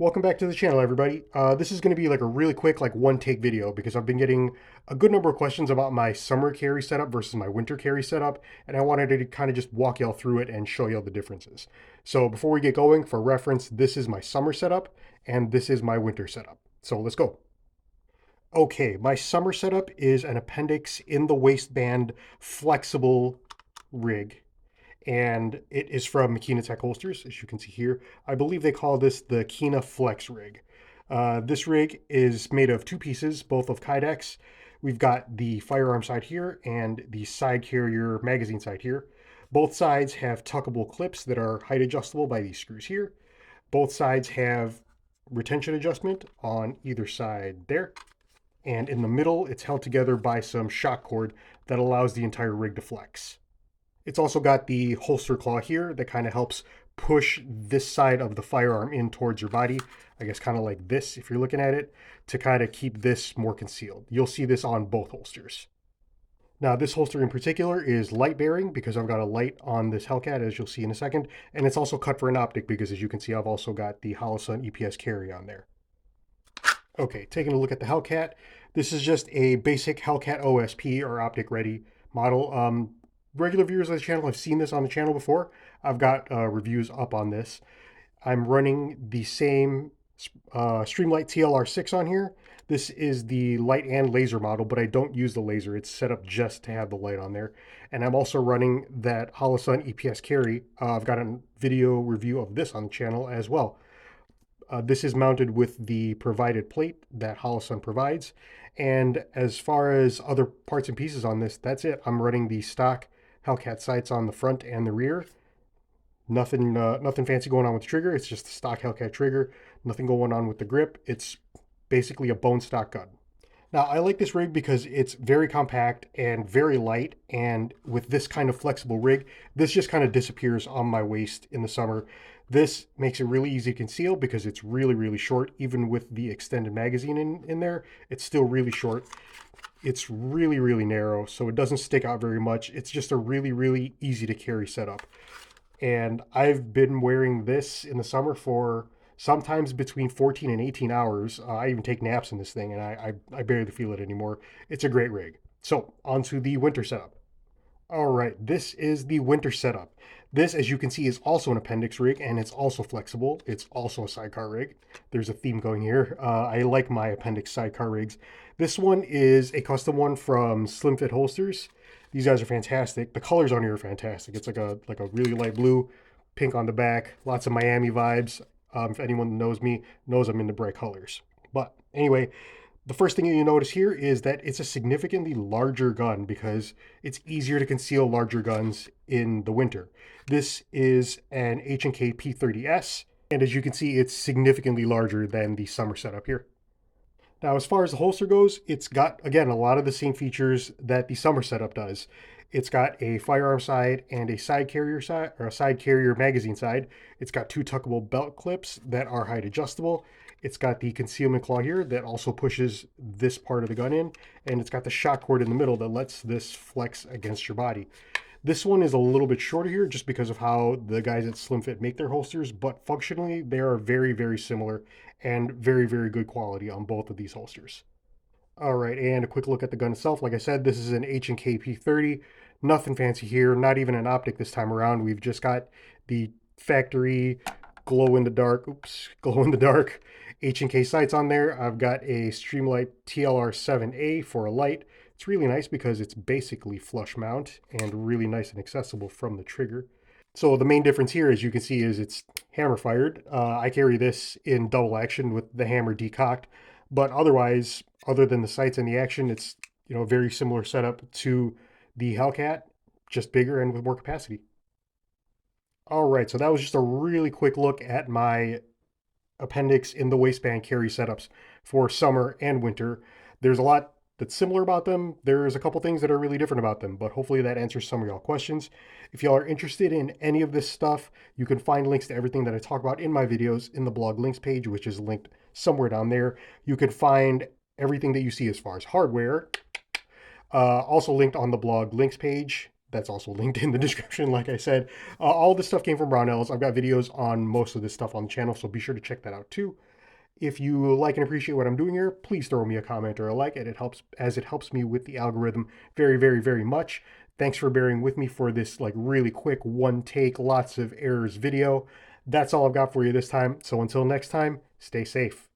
Welcome back to the channel, everybody. This is going to be like a really quick, like one-take video because I've been getting a good number of questions about my summer carry setup versus my winter carry setup, and I wanted to kind of just walk y'all through it and show y'all the differences. So before we get going, for reference, this is my summer setup and this is my winter setup. So let's go. Okay, my summer setup is an appendix in the waistband flexible rig, and it is from Makina Tech Holsters, as you can see here. I believe they call this the Kina Flex rig. This rig is made of two pieces, both of Kydex. We've got the firearm side here and the side carrier magazine side here. Both sides have tuckable clips that are height adjustable by these screws here. Both sides have retention adjustment on either side there. And in the middle, it's held together by some shock cord that allows the entire rig to flex. It's also got the holster claw here that kind of helps push this side of the firearm in towards your body. I guess kind of like this if you're looking at it, to kind of keep this more concealed. You'll see this on both holsters. Now this holster in particular is light bearing because I've got a light on this Hellcat, as you'll see in a second. And it's also cut for an optic because, as you can see, I've also got the Holosun EPS carry on there. Okay, taking a look at the Hellcat. This is just a basic Hellcat OSP or optic ready model. Regular viewers of the channel have seen this on the channel before. I've got reviews up on this. I'm running the same Streamlight TLR6 on here. This is the light and laser model, but I don't use the laser. It's set up just to have the light on there. And I'm also running that Holosun EPS carry. I've got a video review of this on the channel as well. This is mounted with the provided plate that Holosun provides. And as far as other parts and pieces on this, that's it. I'm running the stock Hellcat sights on the front and the rear. Nothing fancy going on with the trigger. It's just a stock Hellcat trigger. Nothing going on with the grip. It's basically a bone stock gun. Now, I like this rig because it's very compact and very light, and with this kind of flexible rig, this just kind of disappears on my waist in the summer. This makes it really easy to conceal because it's really, really short. Even with the extended magazine in there, it's still really short. It's really, really narrow, so it doesn't stick out very much. It's just a really, really easy to carry setup. And I've been wearing this in the summer for sometimes between 14 and 18 hours. I even take naps in this thing, and I barely feel it anymore. It's a great rig. So on to the winter setup. All right, this is the winter setup. This, as you can see, is also an appendix rig, and it's also flexible. It's also a sidecar rig. There's a theme going here. I like my appendix sidecar rigs. This one is a custom one from Slim Fit Holsters. These guys are fantastic. The colors on here are fantastic. It's like a really light blue, pink on the back, lots of Miami vibes. If anyone knows me, knows I'm into bright colors. But anyway, the first thing you notice here is that it's a significantly larger gun because it's easier to conceal larger guns in the winter. This is an HK P30S, and as you can see, it's significantly larger than the summer setup here. Now, as far as the holster goes, it's got, again, a lot of the same features that the summer setup does. It's got a firearm side and a side carrier side, or a side carrier magazine side. It's got two tuckable belt clips that are height adjustable. It's got the concealment claw here that also pushes this part of the gun in, and it's got the shock cord in the middle that lets this flex against your body. This one is a little bit shorter here just because of how the guys at Slim Fit make their holsters, but functionally they are very, very similar and very, very good quality on both of these holsters. All right, and a quick look at the gun itself. Like I said, this is an H&K P30. Nothing fancy here, not even an optic this time around. We've just got the factory glow-in-the-dark H&K sights on there. I've got a Streamlight TLR7A for a light. It's really nice because it's basically flush mount and really nice and accessible from the trigger. So the main difference here, as you can see, is it's hammer fired. I carry this in double action with the hammer decocked, but otherwise, other than the sights and the action, it's a very similar setup to the Hellcat, just bigger and with more capacity. All right, so that was just a really quick look at my appendix in the waistband carry setups for summer and winter. There's a lot that's similar about them. There's a couple things that are really different about them, but hopefully that answers some of y'all questions. If y'all are interested in any of this stuff, you can find links to everything that I talk about in my videos in the blog links page, which is linked somewhere down there. You can find everything that you see as far as hardware, also linked on the blog links page. That's also linked in the description, like I said. All this stuff came from Brownells. I've got videos on most of this stuff on the channel, so be sure to check that out too. If you like and appreciate what I'm doing here, please throw me a comment or a like, and it helps me with the algorithm very, very, very much. Thanks for bearing with me for this like really quick one take, lots of errors video. That's all I've got for you this time. So until next time, stay safe.